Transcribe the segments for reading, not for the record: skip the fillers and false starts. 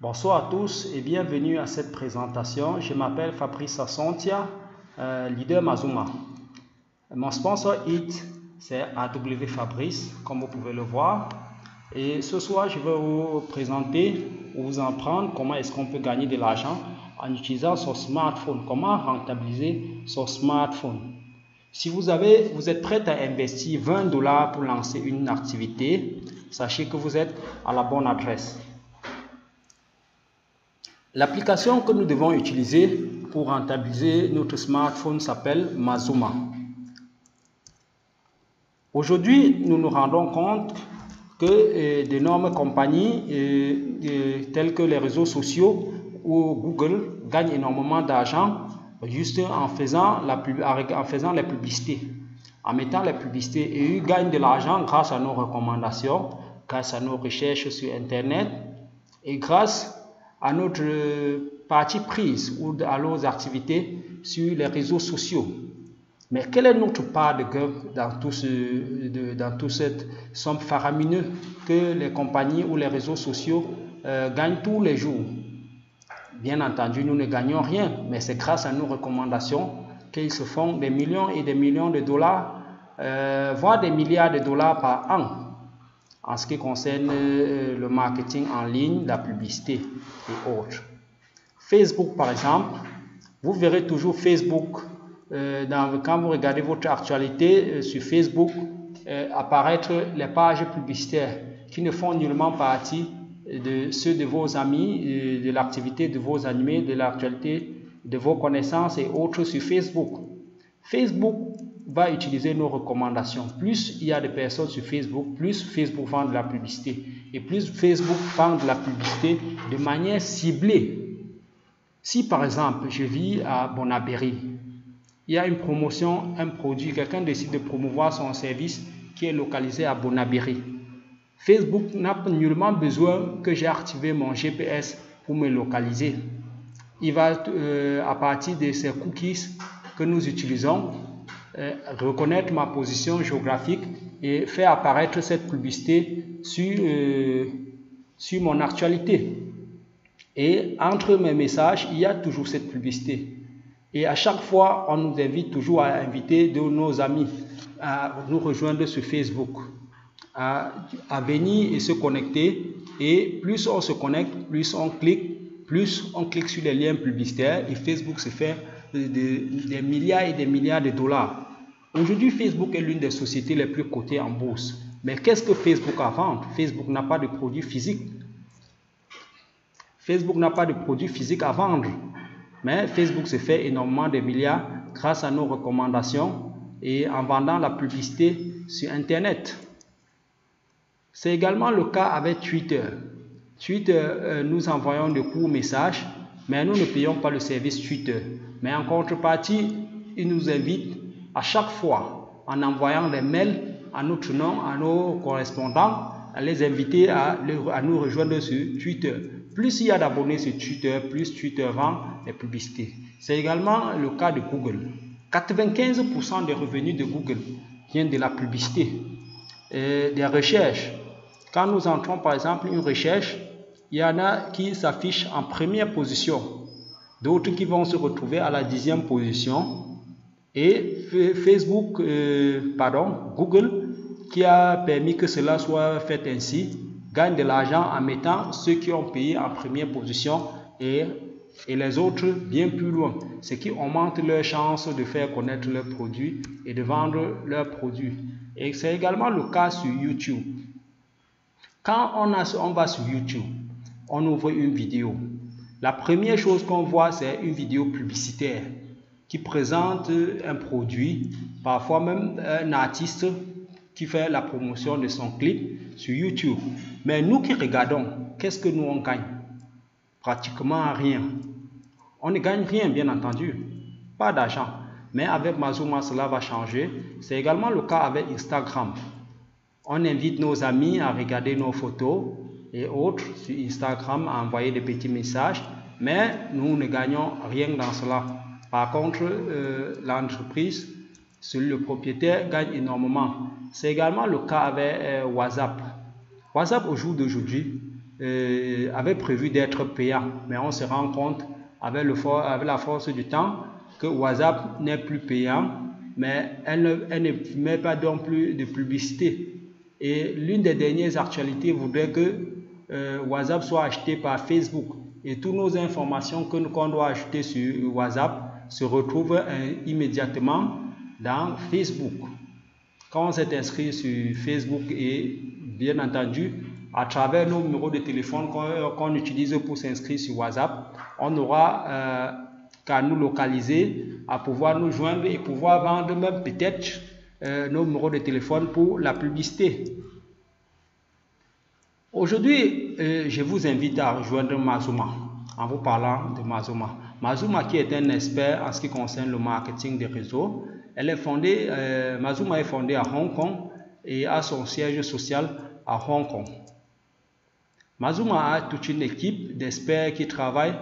Bonsoir à tous et bienvenue à cette présentation. Je m'appelle Fabrice Assontia, leader Mazuma. Mon sponsor hit, c'est AW Fabrice, comme vous pouvez le voir. Et ce soir, je vais vous présenter ou vous apprendre comment est-ce qu'on peut gagner de l'argent en utilisant son smartphone. Comment rentabiliser son smartphone. Si vous êtes prêt à investir 20 $ pour lancer une activité, sachez que vous êtes à la bonne adresse. L'application que nous devons utiliser pour rentabiliser notre smartphone s'appelle Mazuma. Aujourd'hui, nous nous rendons compte que d'énormes compagnies telles que les réseaux sociaux ou Google gagnent énormément d'argent juste en faisant les publicités, en mettant les publicités, et ils gagnent de l'argent grâce à nos recommandations, grâce à nos recherches sur Internet et grâce à notre partie prise ou à nos activités sur les réseaux sociaux. Mais quelle est notre part de gain dans tout cette somme faramineuse que les compagnies ou les réseaux sociaux gagnent tous les jours? Bien entendu, nous ne gagnons rien, mais c'est grâce à nos recommandations qu'ils se font des millions et des millions de dollars, voire des milliards de dollars par an, en ce qui concerne le marketing en ligne, la publicité et autres. Facebook, par exemple, vous verrez toujours Facebook, quand vous regardez votre actualité sur Facebook, apparaître les pages publicitaires qui ne font nullement partie de ceux de vos amis, de l'activité de vos animés, de l'actualité de vos connaissances et autres sur Facebook. Facebook va utiliser nos recommandations. Plus il y a de personnes sur Facebook, plus Facebook vend de la publicité. Et plus Facebook vend de la publicité de manière ciblée. Si par exemple, je vis à Bonaberry, il y a une promotion, un produit, quelqu'un décide de promouvoir son service qui est localisé à Bonaberry. Facebook n'a nullement besoin que j'ai activé mon GPS pour me localiser. Il va, à partir de ces cookies que nous utilisons, reconnaître ma position géographique et faire apparaître cette publicité sur mon actualité. Et entre mes messages, il y a toujours cette publicité. Et à chaque fois, on nous invite toujours à inviter de nos amis à nous rejoindre sur Facebook, à venir et se connecter. Et plus on se connecte, plus on clique sur les liens publicitaires et Facebook se fait des milliards et des milliards de dollars. Aujourd'hui, Facebook est l'une des sociétés les plus cotées en bourse. Mais qu'est-ce que Facebook a à vendre? Facebook n'a pas de produits physiques. Facebook n'a pas de produits physiques à vendre. Mais Facebook se fait énormément de milliards grâce à nos recommandations et en vendant la publicité sur Internet. C'est également le cas avec Twitter. Twitter, nous envoyons de courts messages, mais nous ne payons pas le service Twitter. Mais en contrepartie, ils nous invitent à chaque fois, en envoyant des mails à notre nom, à nos correspondants, à les inviter à nous rejoindre sur Twitter. Plus il y a d'abonnés sur Twitter, plus Twitter vend les publicités. C'est également le cas de Google. 95% des revenus de Google viennent de la publicité, des recherches. Quand nous entrons par exemple une recherche, il y en a qui s'affichent en première position, d'autres qui vont se retrouver à la 10e position. Et Google, qui a permis que cela soit fait ainsi, gagne de l'argent en mettant ceux qui ont payé en première position et les autres bien plus loin, ce qui augmente leur chance de faire connaître leurs produits et de vendre leurs produits. Et c'est également le cas sur YouTube. Quand on va sur YouTube, on ouvre une vidéo. La première chose qu'on voit, c'est une vidéo publicitaire qui présente un produit, parfois même un artiste qui fait la promotion de son clip sur YouTube. Mais nous qui regardons, qu'est-ce que nous on gagne? Pratiquement rien. On ne gagne rien, bien entendu. Pas d'argent. Mais avec Mazuma, cela va changer. C'est également le cas avec Instagram. On invite nos amis à regarder nos photos et autres sur Instagram, à envoyer des petits messages. Mais nous ne gagnons rien dans cela. Par contre, l'entreprise, le propriétaire, gagne énormément. C'est également le cas avec WhatsApp. WhatsApp au jour d'aujourd'hui avait prévu d'être payant, mais on se rend compte avec la force du temps que WhatsApp n'est plus payant, mais elle ne met pas non plus de publicité. Et l'une des dernières actualités voudrait que WhatsApp soit acheté par Facebook. Et toutes nos informations qu'on doit ajouter sur WhatsApp se retrouvent immédiatement dans Facebook. Quand on s'est inscrit sur Facebook et bien entendu, à travers nos numéros de téléphone qu'on utilise pour s'inscrire sur WhatsApp, on aura qu'à nous localiser, à pouvoir nous joindre et pouvoir vendre même peut-être nos numéros de téléphone pour la publicité. Aujourd'hui, je vous invite à rejoindre Mazuma en vous parlant de Mazuma. Mazuma qui est un expert en ce qui concerne le marketing des réseaux. Mazuma est fondée à Hong Kong et a son siège social à Hong Kong. Mazuma a toute une équipe d'experts qui travaillent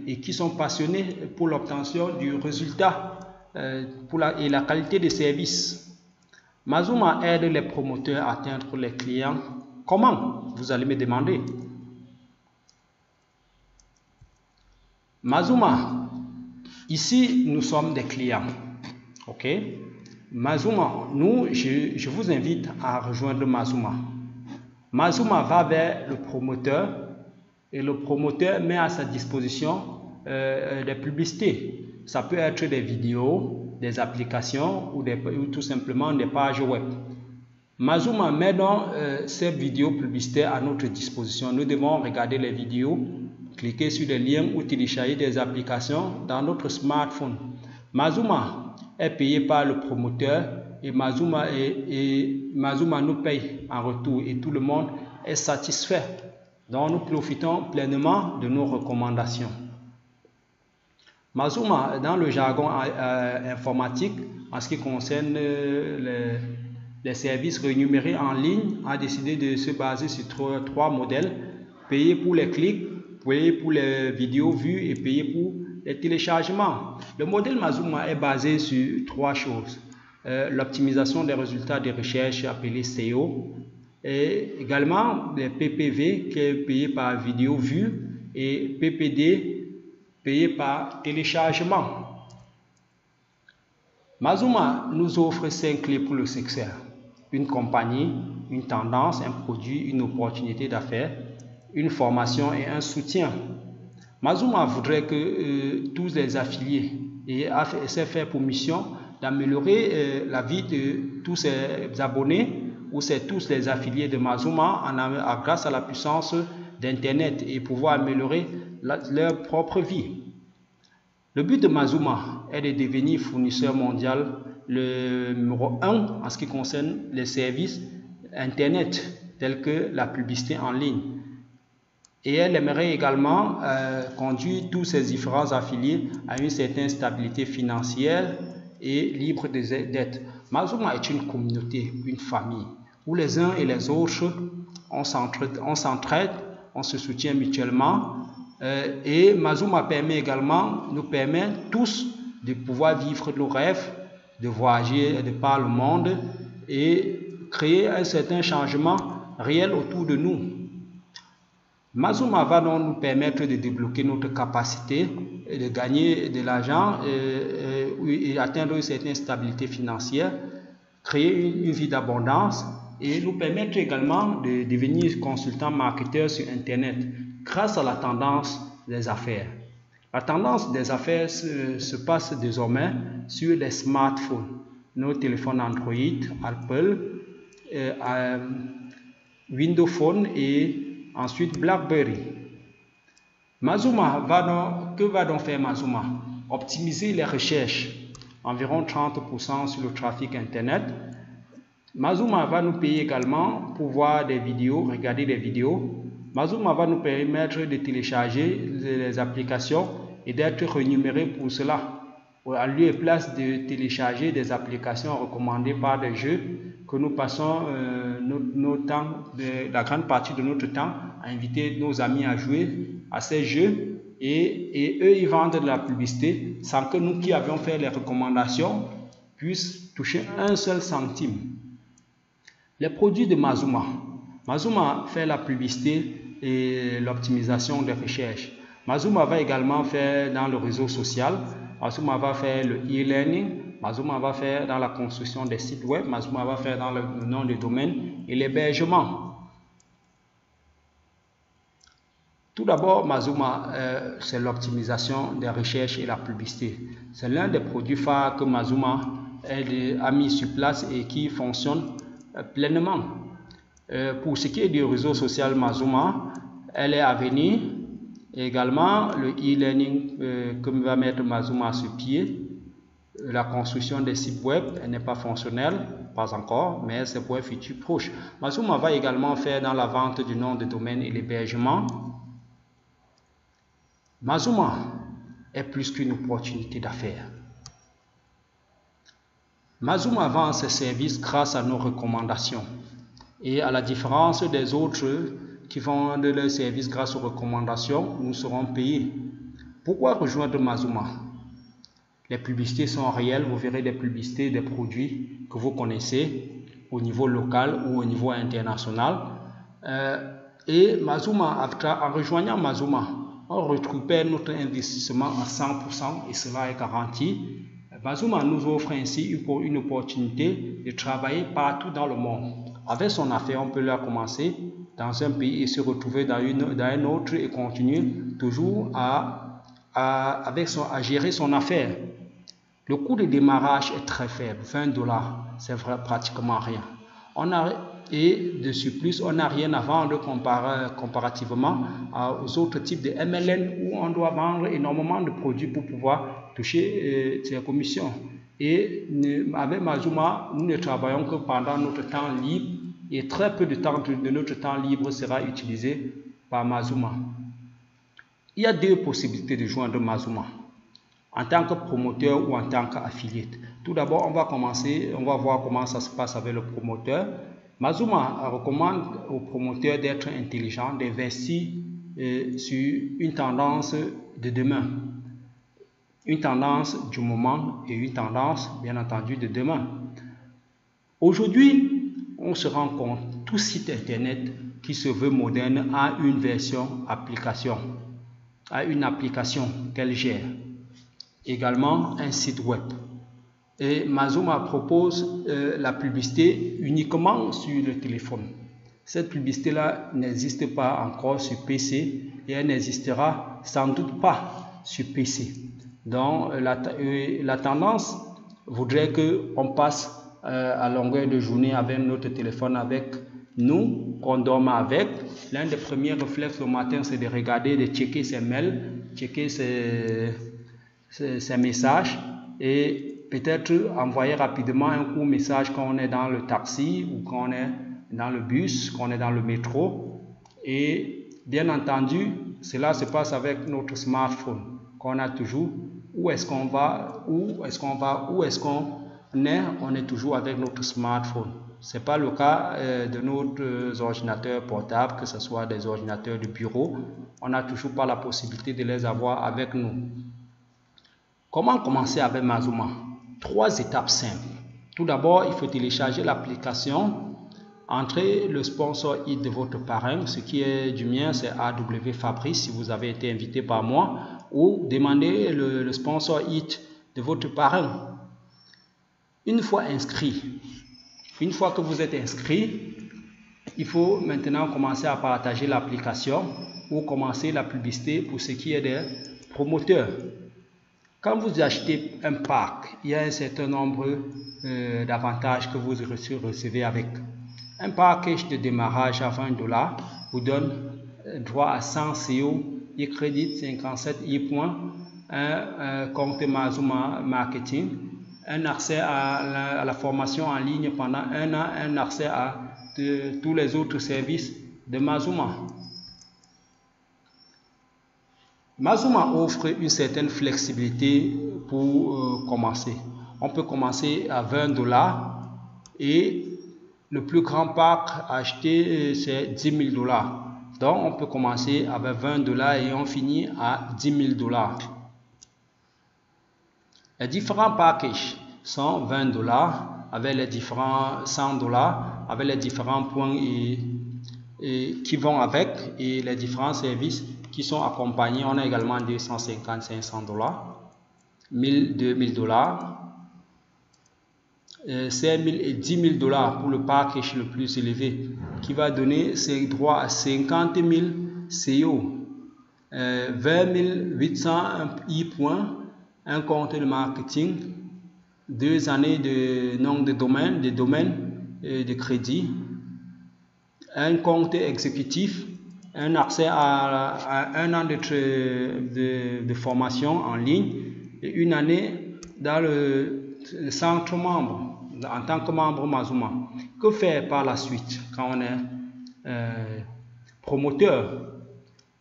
et qui sont passionnés pour l'obtention du résultat et la qualité des services. Mazuma aide les promoteurs à atteindre les clients. Comment? Vous allez me demander. Mazuma, ici nous sommes des clients. Ok? Mazuma, je vous invite à rejoindre Mazuma. Mazuma va vers le promoteur et le promoteur met à sa disposition des publicités. Ça peut être des vidéos, des applications ou tout simplement des pages web. Mazuma met donc ces vidéos publicitaires à notre disposition. Nous devons regarder les vidéos, cliquer sur les liens ou télécharger des applications dans notre smartphone. Mazuma est payé par le promoteur et Mazuma nous paye en retour et tout le monde est satisfait. Donc nous profitons pleinement de nos recommandations. Mazuma, dans le jargon informatique, en ce qui concerne les services rémunérés en ligne, a décidé de se baser sur trois modèles: payer pour les clics, payer pour les vidéos vues et payer pour les téléchargements. Le modèle Mazuma est basé sur trois choses: l'optimisation des résultats de recherche appelé SEO, et également les PPV qui est payé par vidéo vue et PPD payé par téléchargement. Mazuma nous offre 5 clés pour le succès: une compagnie, une tendance, un produit, une opportunité d'affaires, une formation et un soutien. Mazuma voudrait que tous les affiliés et s'est fait pour mission d'améliorer la vie de tous ses abonnés ou c'est tous les affiliés de Mazuma grâce à la puissance d'Internet et pouvoir améliorer leur propre vie. Le but de Mazuma est de devenir fournisseur mondial, le numéro 1 en ce qui concerne les services Internet tels que la publicité en ligne. Et elle aimerait également conduire tous ses différents affiliés à une certaine stabilité financière et libre des dettes. Mazuma est une communauté, une famille, où les uns et les autres, on s'entraide, on se soutient mutuellement. Et Mazuma nous permet tous de pouvoir vivre nos rêves, de voyager de par le monde et créer un certain changement réel autour de nous. Mazuma va donc nous permettre de débloquer notre capacité de gagner de l'argent et atteindre une certaine stabilité financière, créer une vie d'abondance et nous permettre également de devenir consultant marketeur sur Internet grâce à la tendance des affaires. La tendance des affaires se passe désormais sur les smartphones, nos téléphones Android, Apple, Windows Phone et ensuite BlackBerry. Que va donc faire Mazuma? Optimiser les recherches, environ 30% sur le trafic Internet. Mazuma va nous payer également pour voir des vidéos, regarder des vidéos. Mazuma va nous permettre de télécharger les applications et d'être rémunéré pour cela. En lieu et place de télécharger des applications recommandées par des jeux que nous passons la grande partie de notre temps à inviter nos amis à jouer à ces jeux et eux ils vendent de la publicité sans que nous qui avions fait les recommandations puissions toucher un seul centime. Les produits de Mazuma. Mazuma fait la publicité et l'optimisation des recherches. Mazuma va également faire dans le réseau social. Mazuma va faire le e-learning. Mazuma va faire dans la construction des sites web. Mazuma va faire dans le nom de domaine et l'hébergement. Tout d'abord, Mazuma, c'est l'optimisation des recherches et la publicité. C'est l'un des produits phares que Mazuma a mis sur place et qui fonctionne pleinement. Pour ce qui est du réseau social Mazuma, elle est à venir. Également, le e-learning que va mettre Mazuma sur pied. La construction des sites web, elle n'est pas fonctionnelle, pas encore, mais c'est pour un futur proche. Mazuma va également faire dans la vente du nom de domaine et l'hébergement. Mazuma est plus qu'une opportunité d'affaires. Mazuma vend ses services grâce à nos recommandations. Et à la différence des autres qui vendent leurs services grâce aux recommandations, nous serons payés. Pourquoi rejoindre Mazuma? Les publicités sont réelles, vous verrez des publicités des produits que vous connaissez au niveau local ou au niveau international. Et Mazuma, en rejoignant Mazuma, on récupère notre investissement à 100% et cela est garanti. Mazuma nous offre ainsi une opportunité de travailler partout dans le monde. Avec son affaire, on peut la commencer dans un pays et se retrouver dans un autre et continuer toujours à gérer son affaire. Le coût de démarrage est très faible, 20 $, c'est pratiquement rien. Et de surplus, on n'a rien à vendre comparativement aux autres types de MLM où on doit vendre énormément de produits pour pouvoir toucher ses commissions. Et avec Mazuma, nous ne travaillons que pendant notre temps libre et très peu de temps de notre temps libre sera utilisé par Mazuma. Il y a deux possibilités de joindre Mazuma, en tant que promoteur ou en tant qu'affiliate. Tout d'abord, on va voir comment ça se passe avec le promoteur. Mazuma recommande aux promoteurs d'être intelligents, d'investir sur une tendance de demain, une tendance du moment et une tendance, bien entendu, de demain. Aujourd'hui, on se rend compte, tout site internet qui se veut moderne a une version application, a une application qu'elle gère. Également un site web. Et Mazuma propose la publicité uniquement sur le téléphone. Cette publicité-là n'existe pas encore sur PC et elle n'existera sans doute pas sur PC. Donc la tendance voudrait qu'on passe à longueur de journée avec notre téléphone avec nous, qu'on dorme avec. L'un des premiers réflexes le matin, c'est de regarder, de checker ses mails, checker ses messages et peut-être envoyer rapidement un court message quand on est dans le taxi ou quand on est dans le bus, quand on est dans le métro. Et bien entendu, cela se passe avec notre smartphone qu'on a toujours. Où est-ce qu'on va, où est-ce qu'on est, on est toujours avec notre smartphone. Ce n'est pas le cas de nos ordinateurs portables, que ce soit des ordinateurs de bureau. On n'a toujours pas la possibilité de les avoir avec nous. Comment commencer avec Mazuma? 3 étapes simples. Tout d'abord, il faut télécharger l'application, entrer le sponsor IT de votre parrain, ce qui est du mien, c'est AW Fabrice, si vous avez été invité par moi, ou demander le sponsor IT de votre parrain. Une fois inscrit, une fois que vous êtes inscrit, il faut maintenant commencer à partager l'application ou commencer la publicité pour ce qui est des promoteurs. Quand vous achetez un pack, il y a un certain nombre d'avantages que vous recevez avec. Un package de démarrage à 20 $ vous donne droit à 100 CO, e-crédit, 57 e-points, un compte Mazuma Marketing, un accès à la formation en ligne pendant 1 an, un accès à tous les autres services de Mazuma. Mazuma offre une certaine flexibilité pour commencer. On peut commencer à 20 $ et le plus grand pack acheté c'est 10 000 $. Donc on peut commencer avec 20 $ et on finit à 10 000 $. Les différents packages sont 20 $ avec les différents 100 $ avec les différents points et qui vont avec et les différents services qui sont accompagnés. On a également 250, 500 $, 1000, 2000 $, 5 000 et 10 000 $ pour le package le plus élevé, qui va donner ses droits à 50 000 CEO, 20 800 e-points, un compte de marketing, 2 années de nom de domaine, de crédit, un compte exécutif, un accès à 1 an de formation en ligne et 1 année dans le centre membre en tant que membre Mazuma. Que faire par la suite quand on est promoteur?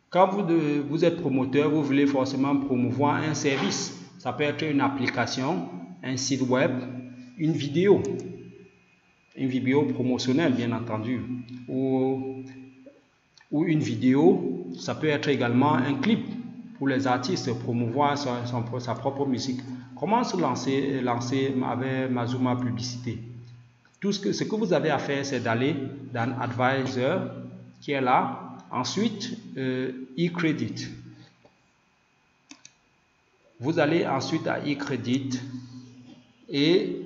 Quand vous êtes promoteur, vous voulez forcément promouvoir un service. Ça peut être une application, un site web, une vidéo promotionnelle bien entendu, ou une vidéo. Ça peut être également un clip pour les artistes, promouvoir sa propre musique. Comment se lancer avec Mazuma Publicité? Ce que vous avez à faire, c'est d'aller dans Advisor qui est là. Ensuite, e-credit. Vous allez ensuite à e-credit et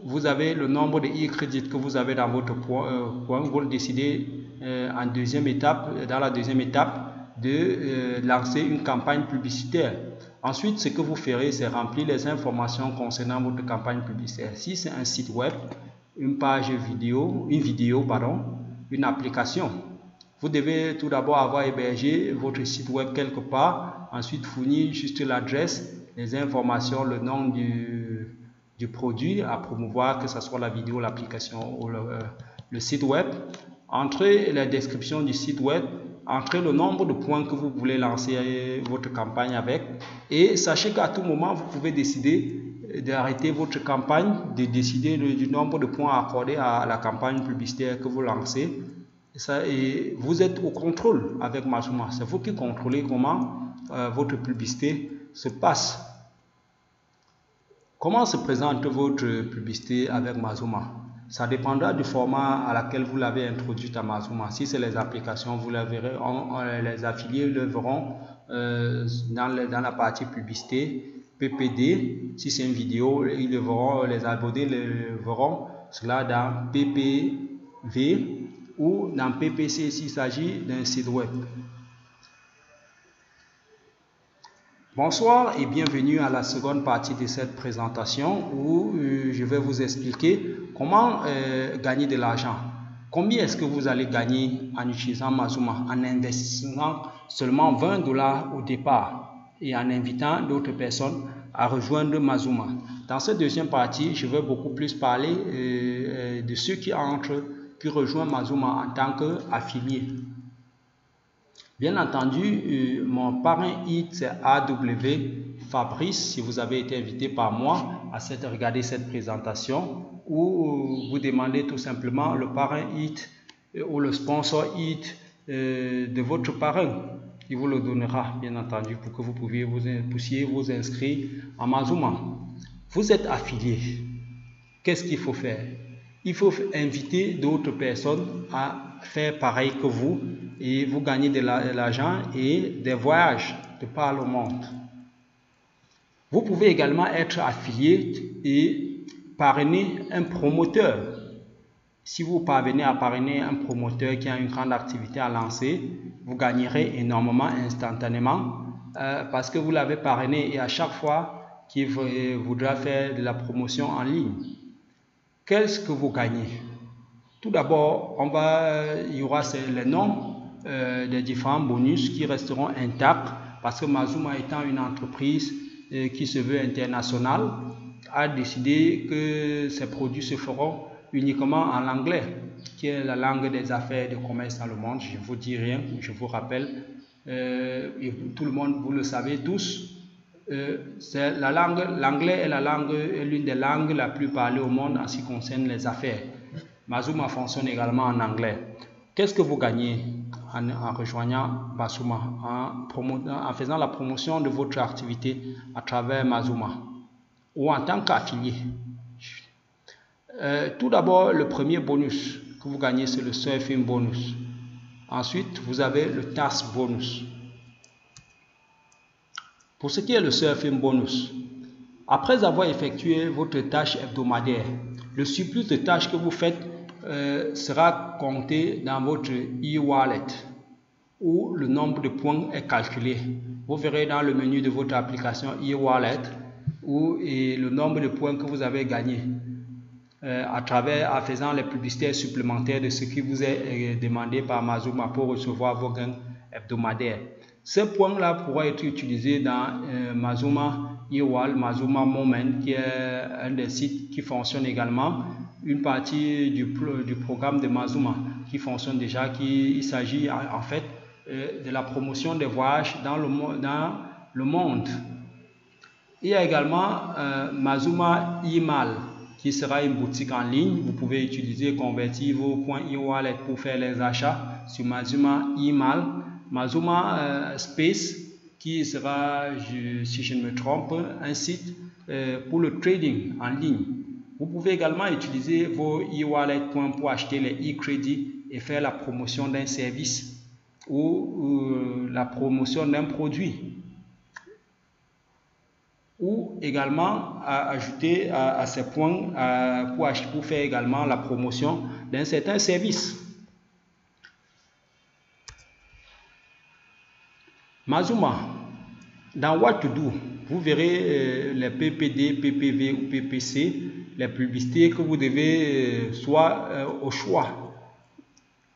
vous avez le nombre de e-credit que vous avez dans votre point. Vous décidez dans la deuxième étape de lancer une campagne publicitaire. Ensuite, ce que vous ferez, c'est remplir les informations concernant votre campagne publicitaire. Si c'est un site web, une page vidéo, une application, vous devez tout d'abord avoir hébergé votre site web quelque part, ensuite fournir juste l'adresse, les informations, le nom du produit à promouvoir, que ce soit la vidéo, l'application ou le site web. Entrez la description du site web, entrez le nombre de points que vous voulez lancer votre campagne avec et sachez qu'à tout moment, vous pouvez décider d'arrêter votre campagne, de décider du nombre de points accordés à la campagne publicitaire que vous lancez. Et vous êtes au contrôle avec Mazuma. C'est vous qui contrôlez comment votre publicité se passe. Comment se présente votre publicité avec Mazuma? Ça dépendra du format à laquelle vous l'avez introduite à Mazuma. Si c'est les applications, vous la verrez, les affiliés le verront dans la partie publicité, PPD. Si c'est une vidéo, ils le verront, les abonnés le verront cela dans PPV ou dans PPC s'il s'agit d'un site web. Bonsoir et bienvenue à la seconde partie de cette présentation où je vais vous expliquer comment gagner de l'argent. Combien est-ce que vous allez gagner en utilisant Mazuma, en investissant seulement 20 $ au départ et en invitant d'autres personnes à rejoindre Mazuma. Dans cette deuxième partie, je vais beaucoup plus parler de ceux qui rejoignent Mazuma en tant qu'affiliés. Bien entendu, mon parrain IT c'est AW Fabrice. Si vous avez été invité par moi à regarder cette présentation, ou vous demandez tout simplement le parrain IT ou le sponsor IT de votre parrain, il vous le donnera bien entendu pour que vous puissiez vous inscrire à Mazuma. Vous êtes affilié. Qu'est-ce qu'il faut faire? Il faut inviter d'autres personnes à faire pareil que vous et vous gagnez de l'argent et des voyages de par le monde. Vous pouvez également être affilié et parrainer un promoteur. Si vous parvenez à parrainer un promoteur qui a une grande activité à lancer, vous gagnerez énormément instantanément parce que vous l'avez parrainé et à chaque fois qu'il voudra faire de la promotion en ligne. Qu'est-ce que vous gagnez? Tout d'abord, il y aura les noms des différents bonus qui resteront intacts parce que Mazuma étant une entreprise qui se veut internationale, a décidé que ses produits se feront uniquement en anglais, qui est la langue des affaires et du commerce dans le monde. Je ne vous dis rien, je vous rappelle, et tout le monde, vous le savez tous, l'anglais est l'une des langues la plus parlée au monde en ce qui concerne les affaires. Mazuma fonctionne également en anglais. Qu'est-ce que vous gagnez en rejoignant Mazuma, en faisant la promotion de votre activité à travers Mazuma ou en tant qu'affilié? Tout d'abord, le premier bonus que vous gagnez, c'est le surfing bonus. Ensuite, vous avez le task bonus. Pour ce qui est le surfing bonus, après avoir effectué votre tâche hebdomadaire, le surplus de tâches que vous faites sera compté dans votre e-wallet où le nombre de points est calculé. Vous verrez dans le menu de votre application e-wallet où le nombre de points que vous avez gagné en faisant les publicités supplémentaires de ce qui vous est demandé par Mazuma pour recevoir vos gains hebdomadaires. Ce point-là pourra être utilisé dans Mazuma e-wallet, Mazuma Moment, qui est un des sites qui fonctionne également, une partie du programme de Mazuma qui fonctionne déjà, il s'agit en fait de la promotion des voyages dans le monde. Il y a également Mazuma Email, qui sera une boutique en ligne. Vous pouvez utiliser, convertir vos points e-wallet pour faire les achats sur Mazuma Email. Mazuma Space, qui sera, si je ne me trompe, un site pour le trading en ligne. Vous pouvez également utiliser vos e-wallet points pour acheter les e-crédits et faire la promotion d'un service ou la promotion d'un produit. Ou également ajouter à ces points pour faire également la promotion d'un certain service. Mazuma, dans What to Do, vous verrez les PPD, PPV ou PPC, les publicités que vous devez soit au choix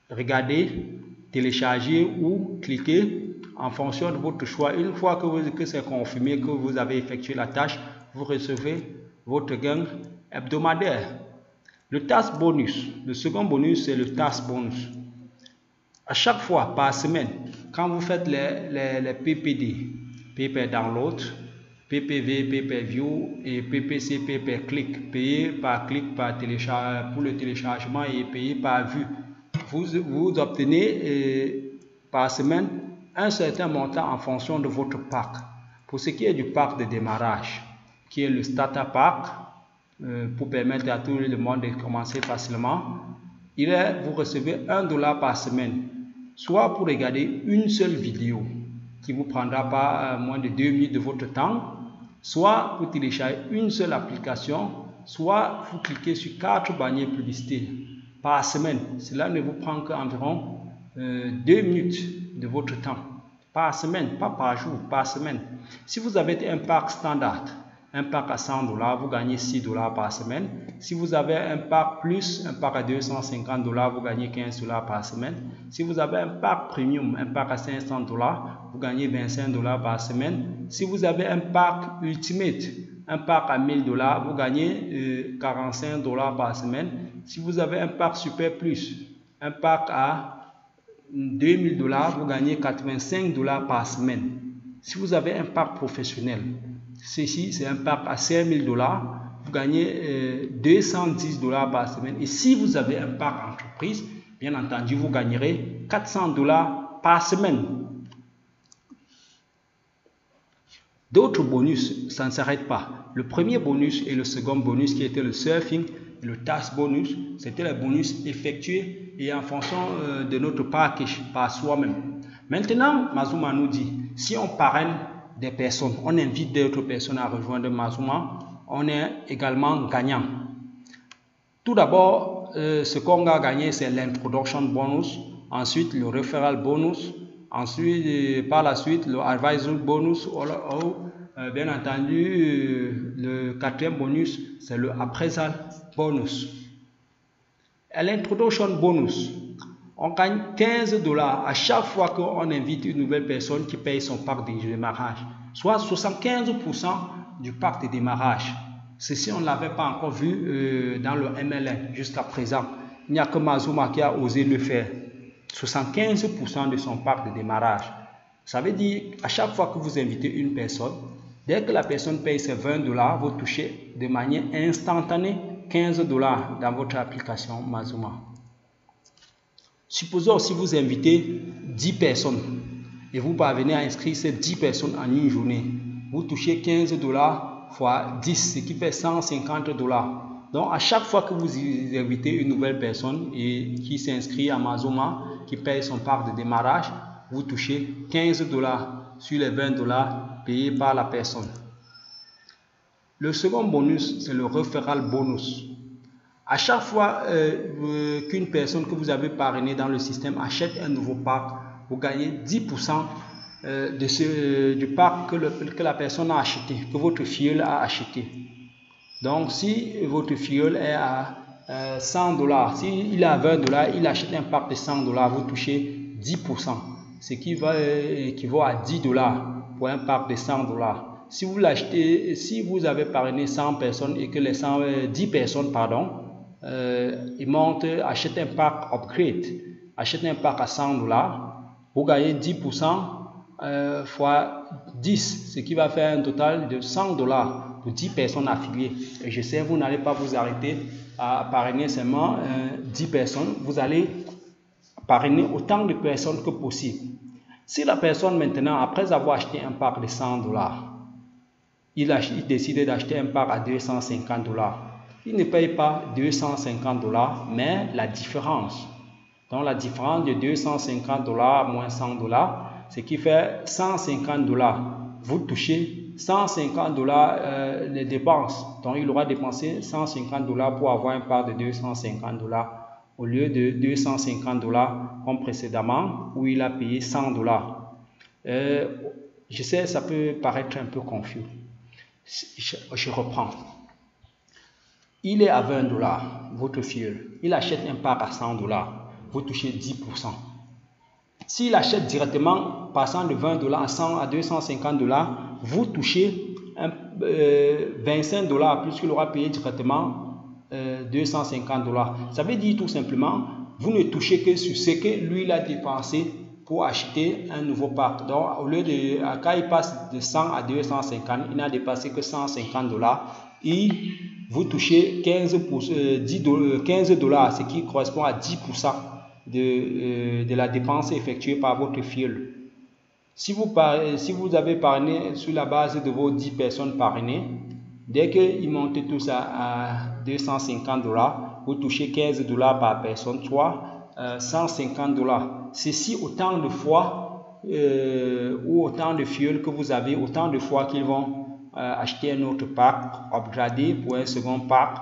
regarder, télécharger ou cliquer en fonction de votre choix. Une fois que c'est confirmé que vous avez effectué la tâche, vous recevez votre gain hebdomadaire. Le task bonus, le second bonus, c'est le task bonus. À chaque fois par semaine, quand vous faites les PPD, Pay Per Download, PPV, Pay Per View et PPC, Pay Per Click, payé par clic pour le téléchargement et payé par vue, vous obtenez par semaine un certain montant en fonction de votre pack. Pour ce qui est du pack de démarrage, qui est le Starter Pack, pour permettre à tout le monde de commencer facilement, vous recevez $1 par semaine, soit pour regarder une seule vidéo qui vous prendra pas moins de 2 minutes de votre temps, soit pour télécharger une seule application, soit vous cliquez sur 4 bannières publicitaires par semaine. Cela ne vous prend qu'environ 2 minutes de votre temps par semaine, pas par jour, par semaine. Si vous avez un pack standard, un pack à $100, vous gagnez $6 par semaine. Si vous avez un pack plus, un pack à $250, vous gagnez $15 par semaine. Si vous avez un pack premium, un pack à $500, vous gagnez $25 par semaine. Si vous avez un pack ultimate, un pack à $1000, vous gagnez $45 par semaine. Si vous avez un pack super plus, un pack à $2000, vous gagnez $85 par semaine. Si vous avez un pack professionnel, ceci c'est un pack à $5000, vous gagnez $210 par semaine. Et si vous avez un pack entreprise, bien entendu, vous gagnerez $400 par semaine. D'autres bonus, ça ne s'arrête pas. Le premier bonus et le second bonus qui était le surfing et le task bonus, c'était les bonus effectués et en fonction de notre package par soi-même. Maintenant, Mazuma nous dit, si on parraine des personnes, on invite d'autres personnes à rejoindre Mazuma, on est également gagnant. Tout d'abord, ce qu'on a gagné, c'est l'introduction bonus, ensuite le referral bonus, ensuite, par la suite, le advisor bonus, bien entendu, le quatrième bonus, c'est le appraisal bonus. À l'introduction bonus, on gagne $15 à chaque fois qu'on invite une nouvelle personne qui paye son pack de démarrage, soit 75% du pack de démarrage. Ceci, on ne l'avait pas encore vu dans le MLN jusqu'à présent. Il n'y a que Mazuma qui a osé le faire. 75% de son pack de démarrage. Ça veut dire, à chaque fois que vous invitez une personne, dès que la personne paye ses $20, vous touchez de manière instantanée $15 dans votre application Mazuma. Supposons si vous invitez 10 personnes et vous parvenez à inscrire ces 10 personnes en une journée, vous touchez $15 fois 10, ce qui fait $150. Donc à chaque fois que vous invitez une nouvelle personne et qui s'inscrit à Mazuma, qui paye son part de démarrage, vous touchez 15 $ sur les 20 $ payés par la personne. Le second bonus, c'est le referral bonus. À chaque fois qu'une personne que vous avez parrainée dans le système achète un nouveau pack, vous gagnez 10% du pack que la personne a acheté, que votre filleul a acheté. Donc, si votre filleul est à 100 $, s'il est à 20 $, il achète un pack de 100 $, vous touchez 10%, ce qui équivaut à 10 $. Pour un pack de 100 $. Si vous l'achetez, si vous avez parrainé 100 personnes et que les 10 personnes, ils montent, achètent un pack upgrade, achètent un pack à 100 $, vous gagnez 10% fois 10, ce qui va faire un total de 100 $ pour 10 personnes affiliées. Et je sais, vous n'allez pas vous arrêter à parrainer seulement 10 personnes, vous allez parrainer autant de personnes que possible. Si la personne maintenant, après avoir acheté un pack de 100 $, il décide d'acheter un pack à 250 $, il ne paye pas 250 $, mais la différence. Donc la différence de 250 $ moins 100 $, ce qui fait 150 $. Vous touchez 150 $ les dépenses. Donc il aura dépensé 150 $ pour avoir un pack de 250 $. Au lieu de 250 $ comme précédemment où il a payé 100 $. Je sais, ça peut paraître un peu confus. Je reprends. Il est à 20 $, votre filleul. Il achète un pack à 100 $. Vous touchez 10%. S'il achète directement, passant de 20 $ à 100 à 250 $, vous touchez 25 $, puisqu'il aura payé directement 250 $. Ça veut dire tout simplement, vous ne touchez que sur ce que lui il a dépensé pour acheter un nouveau pack. Donc, au lieu de, quand il passe de 100 à 250, il n'a dépassé que 150 $. Et vous touchez 15 $, ce qui correspond à 10% de la dépense effectuée par votre filleul. Si vous avez parrainé sur la base de vos 10 personnes parrainées, dès qu'ils montent tous à 250 $, vous touchez 15 $ par personne, soit 150 $. Ceci autant de fois ou autant de filleuls que vous avez, autant de fois qu'ils vont acheter un autre pack, upgrader pour un second pack,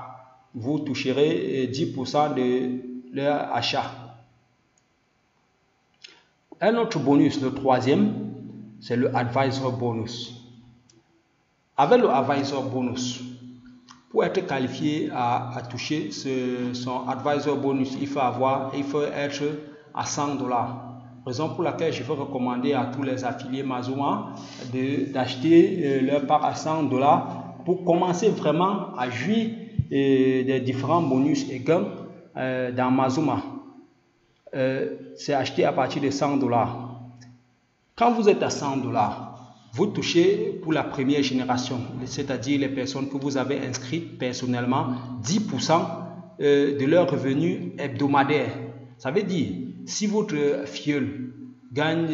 vous toucherez 10% de leur achat. Un autre bonus, le troisième, c'est le advisor bonus. Avec le advisor bonus, pour être qualifié à toucher son advisor bonus, il faut être à 100 $. Raison pour laquelle je veux recommander à tous les affiliés Mazuma d'acheter leur pack à 100 $ pour commencer vraiment à jouir des différents bonus et gains dans Mazuma. C'est acheté à partir de 100 $. Quand vous êtes à 100 $, vous touchez pour la première génération, c'est-à-dire les personnes que vous avez inscrites personnellement, 10% de leurs revenus hebdomadaires. Ça veut dire, si votre filleul gagne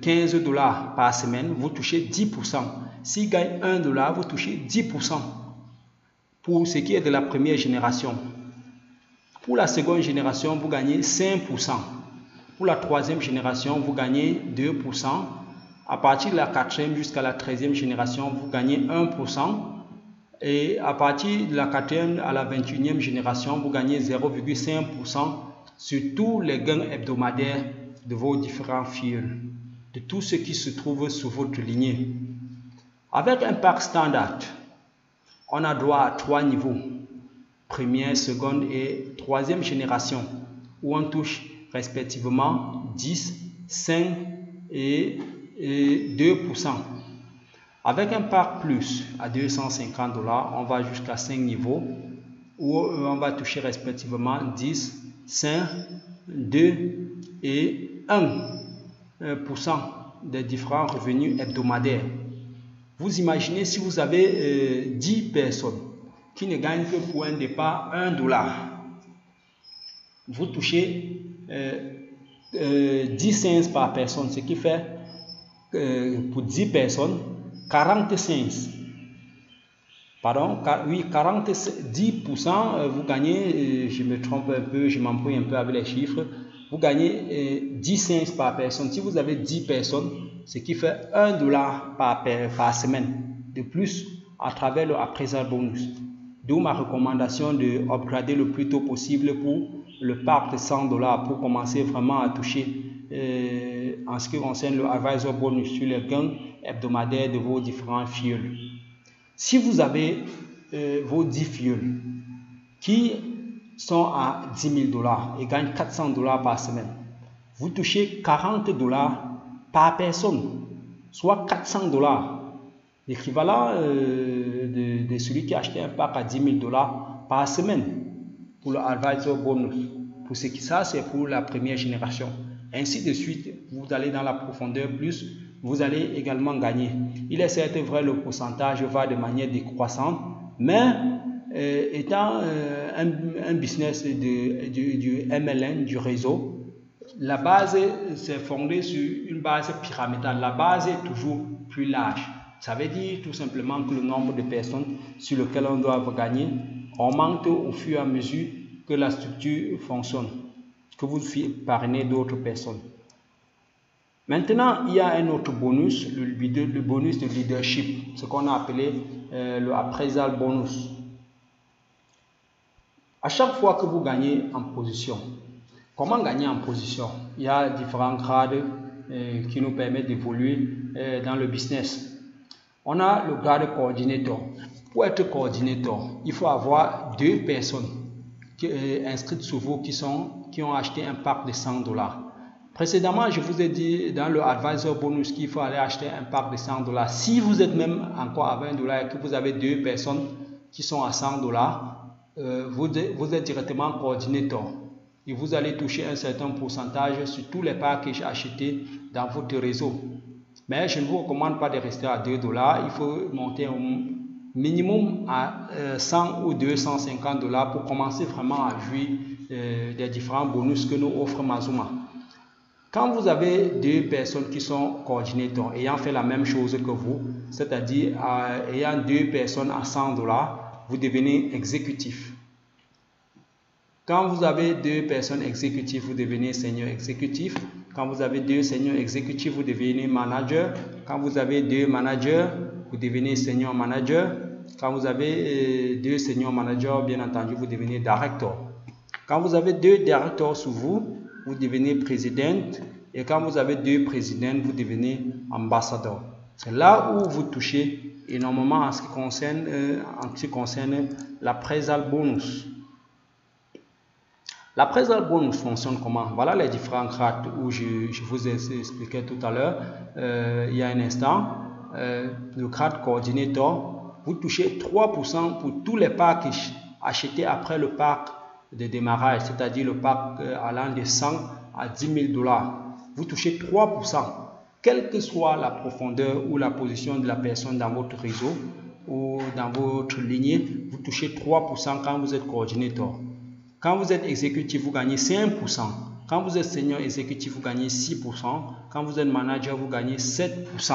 15 $ par semaine, vous touchez 10%. S'il gagne 1 $, vous touchez 10% pour ce qui est de la première génération. Pour la seconde génération, vous gagnez 5%. Pour la troisième génération, vous gagnez 2%. À partir de la quatrième jusqu'à la 13e génération, vous gagnez 1%. Et à partir de la 4e à la 21e génération, vous gagnez 0,5% sur tous les gains hebdomadaires de vos différents filleuls, de tout ce qui se trouve sur votre lignée. Avec un pack standard, on a droit à 3 niveaux, première, seconde et troisième génération, où on touche respectivement 10, 5 et 2%. Avec un pack plus à 250 $, on va jusqu'à 5 niveaux, où on va toucher respectivement 10, 5, 2 et 1% des différents revenus hebdomadaires. Vous imaginez si vous avez 10 personnes qui ne gagnent que pour un départ 1 $. Vous touchez 10 cents par personne, ce qui fait pour 10 personnes 40 cents. Pardon, oui, 10%, vous gagnez, je me trompe un peu, je m'embrouille un peu avec les chiffres, vous gagnez 10 cents par personne. Si vous avez 10 personnes, ce qui fait $1 par semaine de plus à travers le appraisal bonus. D'où ma recommandation de upgrader le plus tôt possible pour le pack de $100 pour commencer vraiment à toucher en ce qui concerne le advisor bonus sur les gains hebdomadaires de vos différents fuels. Si vous avez vos 10 fuels qui sont à $10 000 et gagnent $400 par semaine, vous touchez $40 par personne, soit $400. L'équivalent de celui qui a acheté un pack à $10 000 par semaine pour le advisor bonus. Pour ce qui ça, c'est pour la première génération. Ainsi de suite, vous allez dans la profondeur plus, vous allez également gagner. Il est certes vrai, le pourcentage va de manière décroissante, mais étant un business du MLN, du réseau, la base s'est fondée sur une base pyramidale. La base est toujours plus large. Ça veut dire tout simplement que le nombre de personnes sur lesquelles on doit gagner augmente au fur et à mesure que la structure fonctionne, que vous parrainez d'autres personnes. Maintenant, il y a un autre bonus, le bonus de leadership, ce qu'on a appelé le appraisal bonus. À chaque fois que vous gagnez en position, comment gagner en position? Il y a différents grades qui nous permettent d'évoluer dans le business. On a le grade coordinator. Pour être coordinator, il faut avoir 2 personnes inscrites sur vous qui ont acheté un pack de $100. Précédemment, je vous ai dit dans le advisor bonus qu'il faut aller acheter un pack de $100. Si vous êtes même encore à $20 et que vous avez 2 personnes qui sont à $100, vous êtes directement coordinator et vous allez toucher un certain pourcentage sur tous les packs achetés dans votre réseau. Mais je ne vous recommande pas de rester à $2. Il faut monter au minimum à 100 ou $250 pour commencer vraiment à jouir des différents bonus que nous offre Mazuma. Quand vous avez 2 personnes qui sont coordinateurs ayant fait la même chose que vous, c'est-à-dire ayant 2 personnes à $100, vous devenez exécutif. Quand vous avez 2 personnes exécutives, vous devenez senior exécutif. Quand vous avez 2 seniors exécutifs, vous devenez manager. Quand vous avez 2 managers, vous devenez senior manager. Quand vous avez 2 senior managers, bien entendu, vous devenez directeur. Quand vous avez 2 directeurs sous vous, vous devenez président. Et quand vous avez 2 présidents, vous devenez ambassadeur. C'est là où vous touchez énormément en ce qui concerne l'appraisal bonus. L'appraisal bonus fonctionne comment? Voilà les différents grades où je vous ai expliqué tout à l'heure, il y a un instant. Le grade coordinator, vous touchez 3% pour tous les packs achetés après le pack de démarrage, c'est-à-dire le pack allant de 100 à $10 000. Vous touchez 3%, quelle que soit la profondeur ou la position de la personne dans votre réseau ou dans votre lignée, vous touchez 3% quand vous êtes coordinateur. Quand vous êtes exécutif, vous gagnez 5%. Quand vous êtes senior exécutif, vous gagnez 6%. Quand vous êtes manager, vous gagnez 7%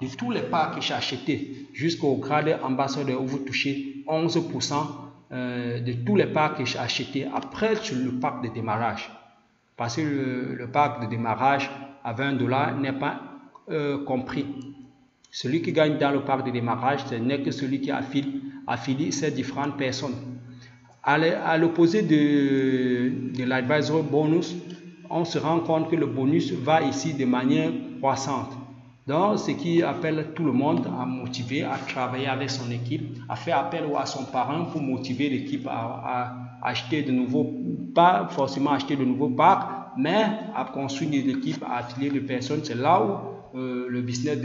de tous les packs achetés jusqu'au grade ambassadeur où vous touchez 11% de tous les packs achetés après sur le pack de démarrage. Parce que le pack de démarrage à $20 n'est pas compris. Celui qui gagne dans le pack de démarrage, ce n'est que celui qui affilie ces différentes personnes. À l'opposé de l'advisor bonus, on se rend compte que le bonus va ici de manière croissante. Donc, ce qui appelle tout le monde à motiver, à travailler avec son équipe, à faire appel à son parent pour motiver l'équipe à acheter de nouveaux, pas forcément acheter de nouveaux packs, mais à construire une équipe, à affilier de personnes. C'est là où le business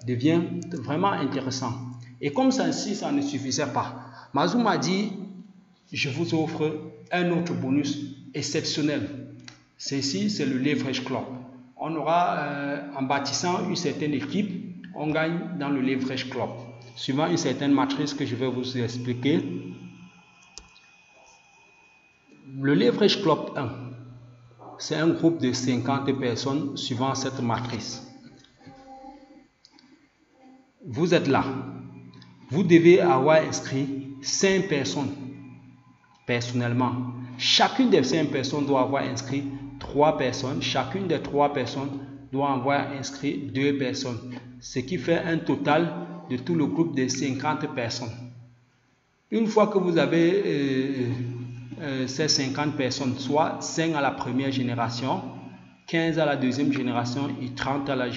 devient vraiment intéressant. Et comme ça ne suffisait pas, Mazuma a dit: je vous offre un autre bonus exceptionnel. Ceci, c'est le Leverage Club. On aura, en bâtissant une certaine équipe, on gagne dans le Leverage Club. Suivant une certaine matrice que je vais vous expliquer. Le Leverage Club 1, c'est un groupe de 50 personnes suivant cette matrice. Vous êtes là. Vous devez avoir inscrit 5 personnes. Personnellement, chacune des 5 personnes doit avoir inscrit 3 personnes. Chacune des 3 personnes doit avoir inscrit 2 personnes, ce qui fait un total de tout le groupe de 50 personnes. Une fois que vous avez ces 50 personnes, soit 5 à la première génération, 15 à la deuxième génération et 30 à la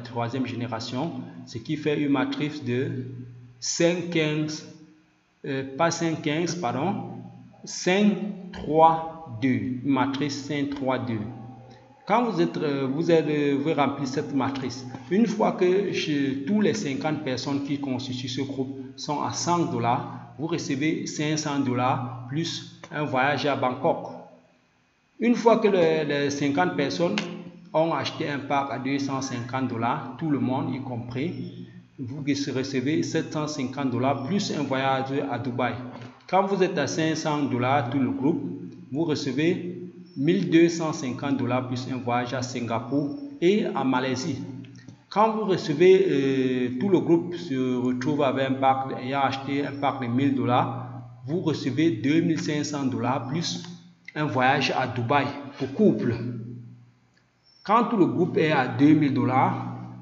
troisième génération, ce qui fait une matrice de 5, 15, pas 5, 15, pardon, 5, 3, 2, une matrice 5, 3, 2. Quand vous remplir cette matrice, une fois que tous les 50 personnes qui constituent ce groupe sont à $100, vous recevez $500 plus un voyage à Bangkok. Une fois que les 50 personnes ont acheté un pack à $250, tout le monde y compris, vous recevez $750 plus un voyage à Dubaï. Quand vous êtes à $500, tout le groupe, vous recevez $1250 plus un voyage à Singapour et à Malaisie. Quand vous recevez, tout le groupe se retrouve avec un pack, ayant acheté un pack de $1000, vous recevez $2500 plus un voyage à Dubaï pour couple. Quand tout le groupe est à $2000,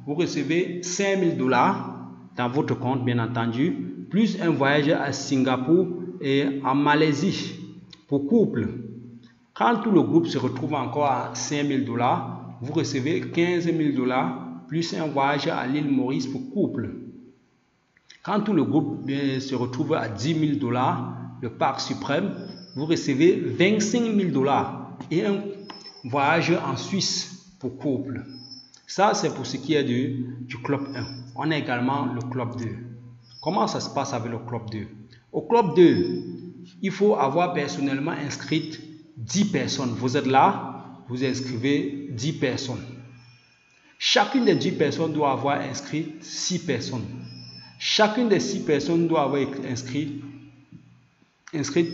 vous recevez $5000 dans votre compte, bien entendu, plus un voyage à Singapour et à Malaisie pour couple. Quand tout le groupe se retrouve encore à $5000, vous recevez $15000 plus un voyage à l'île Maurice pour couple. Quand tout le groupe se retrouve à $10 000, le pack suprême, vous recevez $25 000 et un voyage en Suisse pour couple. Ça, c'est pour ce qui est du club 1. On a également le club 2. Comment ça se passe avec le club 2? Au club 2, il faut avoir personnellement inscrit 10 personnes. Vous êtes là, vous inscrivez 10 personnes. Chacune des 10 personnes doit avoir inscrit 6 personnes. Chacune des 6 personnes doit avoir inscrit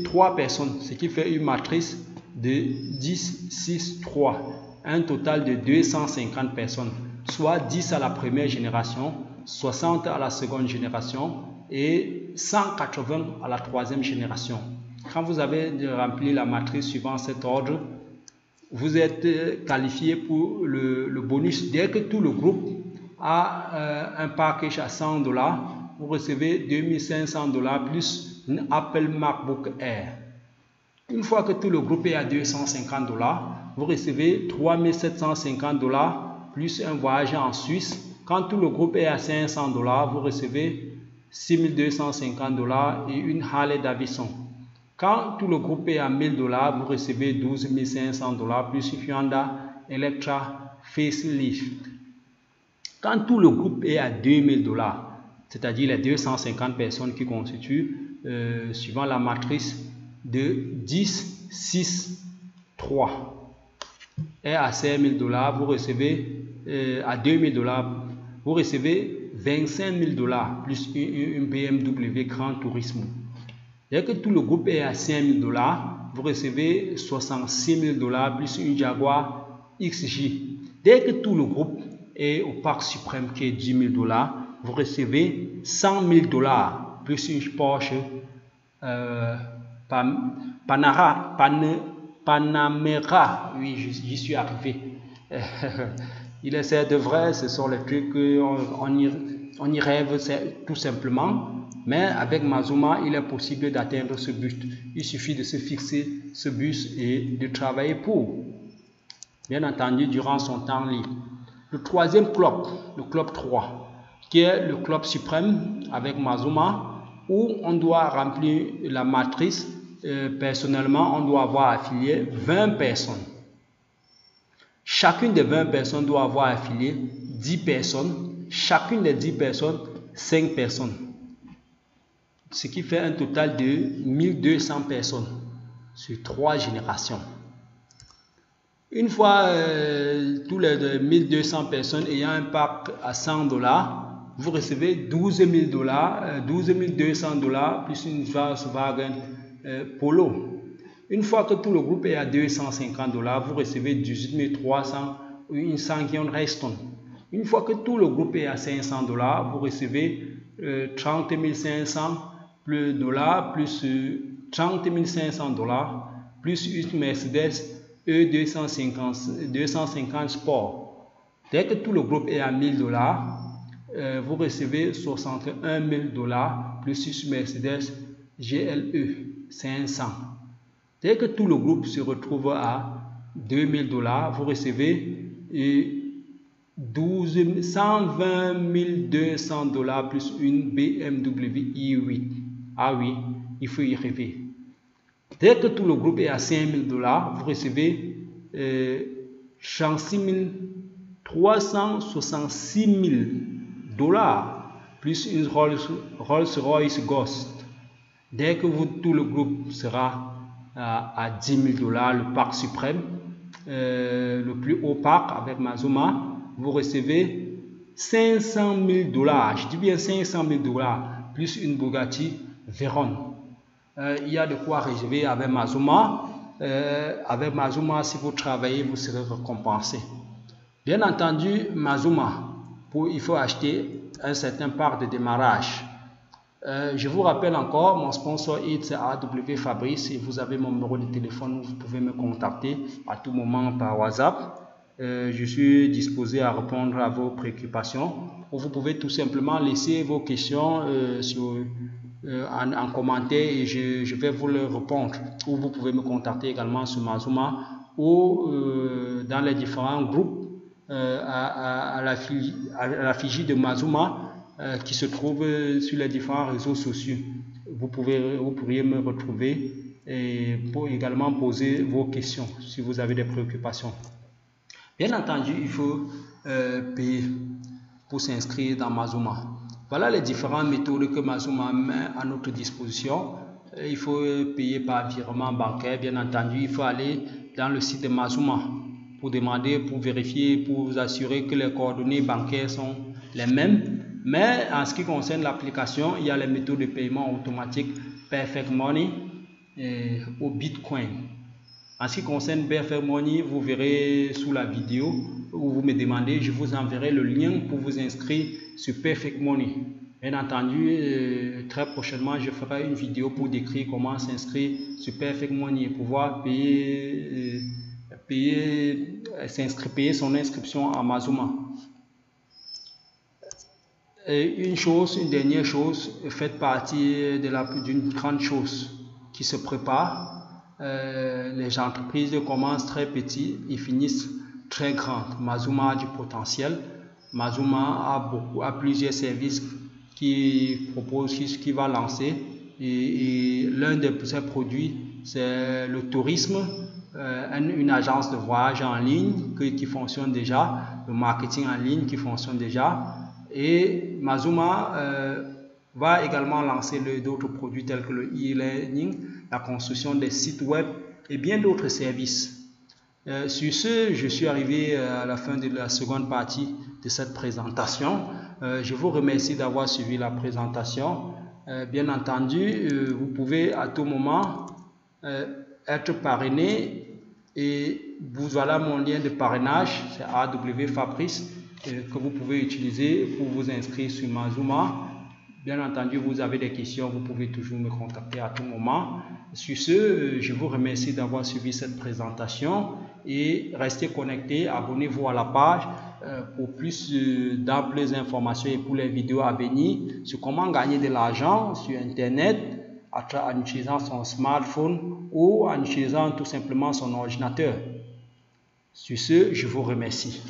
3 personnes, ce qui fait une matrice de 10, 6, 3. Un total de 250 personnes, soit 10 à la première génération, 60 à la seconde génération et 180 à la troisième génération. Quand vous avez rempli la matrice suivant cet ordre, vous êtes qualifié pour le bonus. Dès que tout le groupe a un package à $100, vous recevez $2500 plus un Apple MacBook Air. Une fois que tout le groupe est à $250, vous recevez $3750 plus un voyage en Suisse. Quand tout le groupe est à $500, vous recevez $6250 et une Harley Davidson. Quand tout le groupe est à $1000, vous recevez $12500 plus une Hyundai Elantra Facelift. Quand tout le groupe est à $2000, c'est-à-dire les 250 personnes qui constituent, suivant la matrice de 10, 6, 3, et à $5000, vous recevez à $2000, vous recevez $25000 plus une BMW Grand Turismo. Dès que tout le groupe est à $5000, vous recevez $66000 plus une Jaguar XJ. Dès que tout le groupe est au parc suprême qui est $10 000, vous recevez $100 000 plus une Porsche Panamera. Oui, j'y suis arrivé. Il essaie de vrai, ce sont les trucs on y rêve tout simplement. Mais avec Mazuma, il est possible d'atteindre ce but. Il suffit de se fixer ce but et de travailler pour. Bien entendu, durant son temps libre. Le troisième club, le club 3, qui est le club suprême avec Mazuma, où on doit remplir la matrice. Personnellement, on doit avoir affilié 20 personnes. Chacune des 20 personnes doit avoir affilié 10 personnes. Chacune des 10 personnes, 5 personnes. Ce qui fait un total de 1200 personnes sur 3 générations. Une fois tous les 1200 personnes ayant un pack à $100, vous recevez $12 200 plus une Volkswagen Polo. Une fois que tout le groupe est à $250, vous recevez 18 300 une Sangyong Reston. Une fois que tout le groupe est à $500, vous recevez 30 500 $, plus $30 500 plus une Mercedes 250 Sport. Dès que tout le groupe est à $1000, vous recevez $61 000 plus une Mercedes GLE 500. Dès que tout le groupe se retrouve à $2000, vous recevez $120 200 plus une BMW i8. Ah oui, il faut y rêver. Dès que tout le groupe est à $5000, vous recevez 366 000 plus une Rolls-Royce Ghost. Dès que tout le groupe sera à $10 000, le parc suprême, le plus haut parc avec Mazuma, vous recevez $500 000. Je dis bien $500 000 plus une Bugatti Veyron. Il y a de quoi réserver avec Mazuma. Avec Mazuma, si vous travaillez, vous serez récompensé. Bien entendu, Mazuma, il faut acheter un certain parc de démarrage. Je vous rappelle encore, mon sponsor est AW Fabrice et vous avez mon numéro de téléphone, vous pouvez me contacter à tout moment par WhatsApp. Je suis disposé à répondre à vos préoccupations. Ou vous pouvez tout simplement laisser vos questions en commentaire et je vais vous les répondre. Ou vous pouvez me contacter également sur Mazuma ou dans les différents groupes à l'effigie de Mazuma qui se trouvent sur les différents réseaux sociaux. Vous pourriez me retrouver et pour également poser vos questions si vous avez des préoccupations. Bien entendu, il faut payer pour s'inscrire dans Mazuma. Voilà les différentes méthodes que Mazuma met à notre disposition. Il faut payer par virement bancaire. Bien entendu, il faut aller dans le site de Mazuma pour demander, pour vérifier, pour vous assurer que les coordonnées bancaires sont les mêmes. Mais en ce qui concerne l'application, il y a les méthodes de paiement automatique Perfect Money au Bitcoin. En ce qui concerne Perfect Money, vous verrez sous la vidéo où vous me demandez, je vous enverrai le lien pour vous inscrire sur Perfect Money. Bien entendu, très prochainement, je ferai une vidéo pour décrire comment s'inscrire sur Perfect Money et pouvoir payer son inscription à Mazuma. Une dernière chose, fait partie d'une grande chose qui se prépare. Les entreprises commencent très petites et finissent très grandes. Mazuma a du potentiel. Mazuma a plusieurs services qui va lancer. Et l'un de ses produits, c'est le tourisme, une agence de voyage en ligne qui fonctionne déjà, le marketing en ligne qui fonctionne déjà. Et Mazuma va également lancer d'autres produits tels que le e-learning, la construction des sites web et bien d'autres services. Sur ce, je suis arrivé à la fin de la seconde partie de cette présentation. Je vous remercie d'avoir suivi la présentation. Bien entendu, vous pouvez à tout moment être parrainé et voilà mon lien de parrainage, c'est AW Fabrice que vous pouvez utiliser pour vous inscrire sur Mazuma. Bien entendu, vous avez des questions, vous pouvez toujours me contacter à tout moment. Sur ce, je vous remercie d'avoir suivi cette présentation et restez connectés, abonnez-vous à la page pour plus d'amples informations et pour les vidéos à venir sur comment gagner de l'argent sur Internet en utilisant son smartphone ou en utilisant tout simplement son ordinateur. Sur ce, je vous remercie.